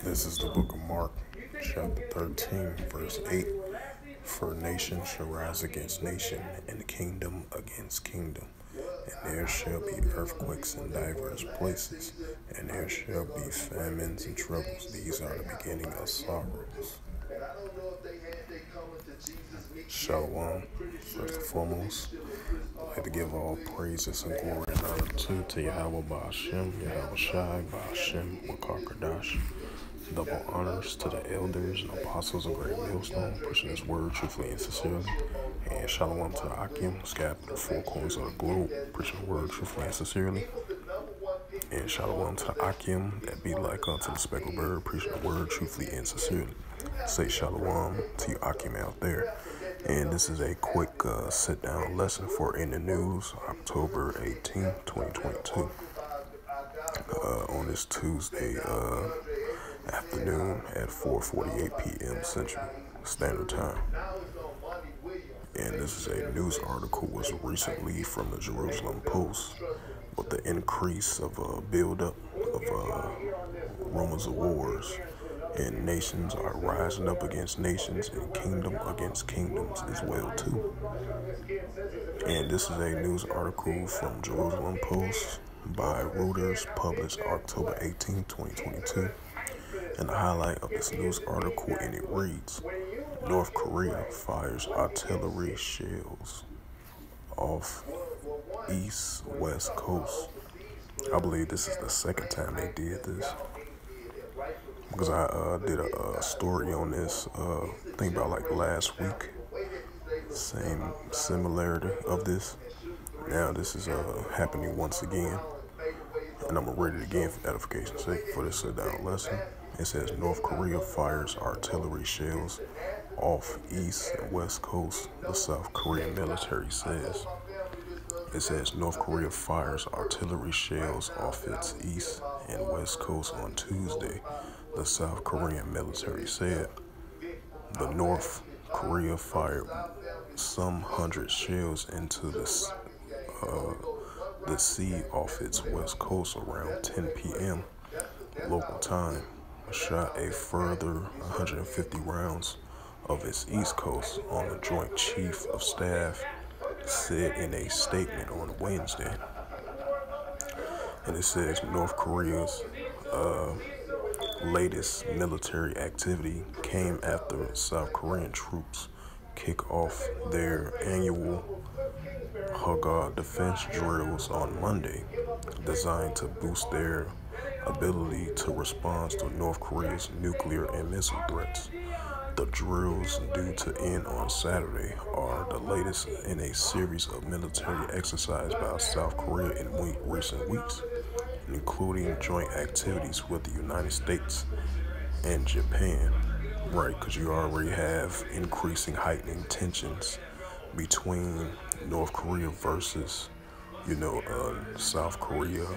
This is the book of Mark, chapter 13, verse 8. For nation shall rise against nation, and kingdom against kingdom. And there shall be earthquakes in divers places, and there shall be famines and troubles. These are the beginning of sorrows. Shalom. First and foremost, I'd like to give all praises and glory and honor to Yahweh Ba'ashem, Yahweh Shai, Ba'ashem, Wakakadash. Double honors to the elders and apostles of Great Millstone, pushing this word truthfully and sincerely. And shalom to the Akim, scattered in the four corners of the globe, preaching the word truthfully and sincerely. And shalom to the Akim, that be like unto the speckled bird, preaching the word truthfully and sincerely. Say shalom to you Akim out there. And this is a quick sit-down lesson for In the News, October 18, 2022. On this Tuesday afternoon at 4:48 p.m. Central Standard Time. And this is a news article was recently from the Jerusalem Post with the increase of buildup of rumors of wars. And nations are rising up against nations and kingdom against kingdoms as well too. And this is a news article from Jerusalem Post by Reuters, published October 18, 2022. And the highlight of this news article, and it reads, North Korea fires artillery shells off east-west coast. I believe this is the second time they did this, because I did a story on this, I think about like last week. Same similarity of this. Now this is happening once again, and I'm gonna read it again for edification's sake for this sit-down lesson. It says North Korea fires artillery shells off east and west coast, the South Korean military says. It says North Korea fires artillery shells off its east and west coast on Tuesday, the South Korean military said. The North Korea fired some 100 shells into the sea off its west coast around 10 p.m. local time. Shot a further 150 rounds of its east coast on the Joint Chief of Staff said in a statement on Wednesday. And it says North Korea's latest military activity came after South Korean troops kick off their annual Haga defense drills on Monday, designed to boost their ability to respond to North Korea's nuclear and missile threats. The drills, due to end on Saturday, are the latest in a series of military exercises by South Korea in recent weeks, including joint activities with the United States and Japan. Right, because you already have increasing heightening tensions between North Korea versus, South Korea,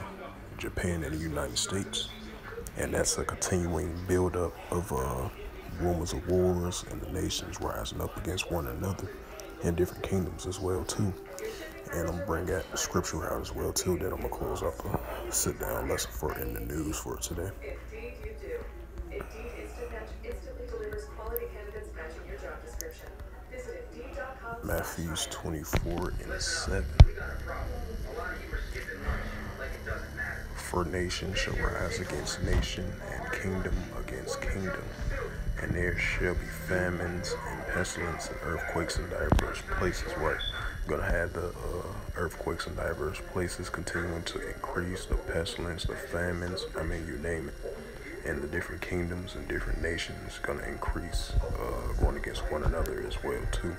Japan, and the United States. And that's a continuing buildup of rumors of wars and the nations rising up against one another in different kingdoms as well too. And I'm gonna bring that scripture out as well too. Then I'm gonna close up a sit-down lesson for In the News for today. Matthew 24:7. For nation shall rise against nation, and kingdom against kingdom. And there shall be famines and pestilence and earthquakes in diverse places. Right, you're gonna have the earthquakes in diverse places continuing to increase, the pestilence, the famines. I mean, you name it. And the different kingdoms and different nations gonna increase, going against one another as well too.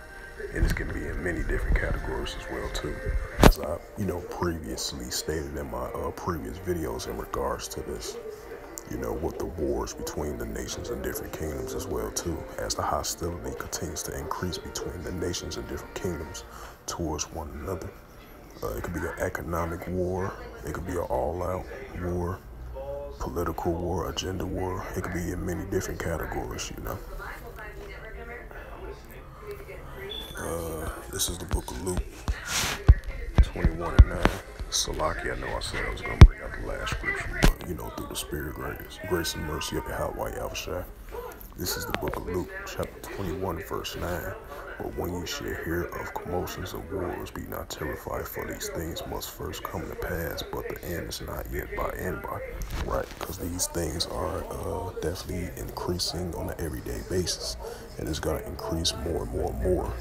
And it's gonna be in many different categories as well too, as I previously stated in my previous videos in regards to this, with the wars between the nations and different kingdoms as well too, as the hostility continues to increase between the nations and different kingdoms towards one another. It could be an economic war, it could be an all-out war, political war, agenda war. It could be in many different categories, This is the book of Luke 21:9. Salaki, I know I said I was going to bring out the last scripture, but through the spirit grace and mercy of Yahweh Yahushua. This is the book of Luke, chapter 21, verse 9. But when you shall hear of commotions of wars, be not terrified, for these things must first come to pass, but the end is not yet by and by. Right, because these things are definitely increasing on an everyday basis, and it's going to increase more and more and more.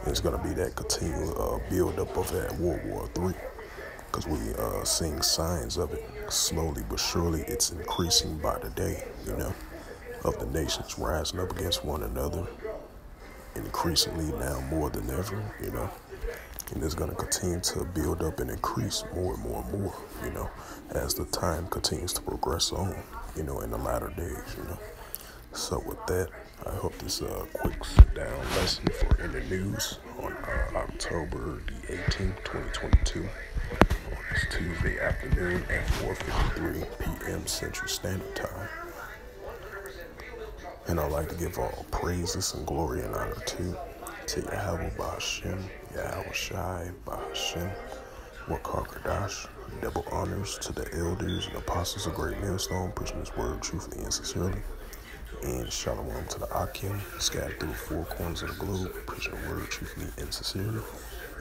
And it's going to be that continual build up of that World War III, because we seeing signs of it. Slowly but surely, it's increasing by the day, of the nations rising up against one another, increasingly now more than ever, and it's going to continue to build up and increase more and more and more, as the time continues to progress on, in the latter days. So with that, I hope this quick sit-down lesson for In the News on October the 18th, 2022, on this Tuesday afternoon at 4:53 p.m. Central Standard Time. And I'd like to give all praises and glory and honor to Yahweh Ba'Hashem, Yahweh Shai Ba'Hashem, Wakar Kadash. Double honors to the elders and apostles of Great Millstone, preaching this word truthfully and sincerely. And shalom to the Akim, scattered through the four corners of the globe, preaching the word truthfully and sincerely.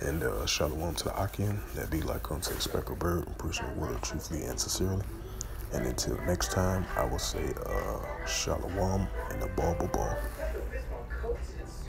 And shalom to the Akim, that be like unto a speckled bird, and preaching the word truthfully and sincerely. And until next time, I will say shalom and a ball.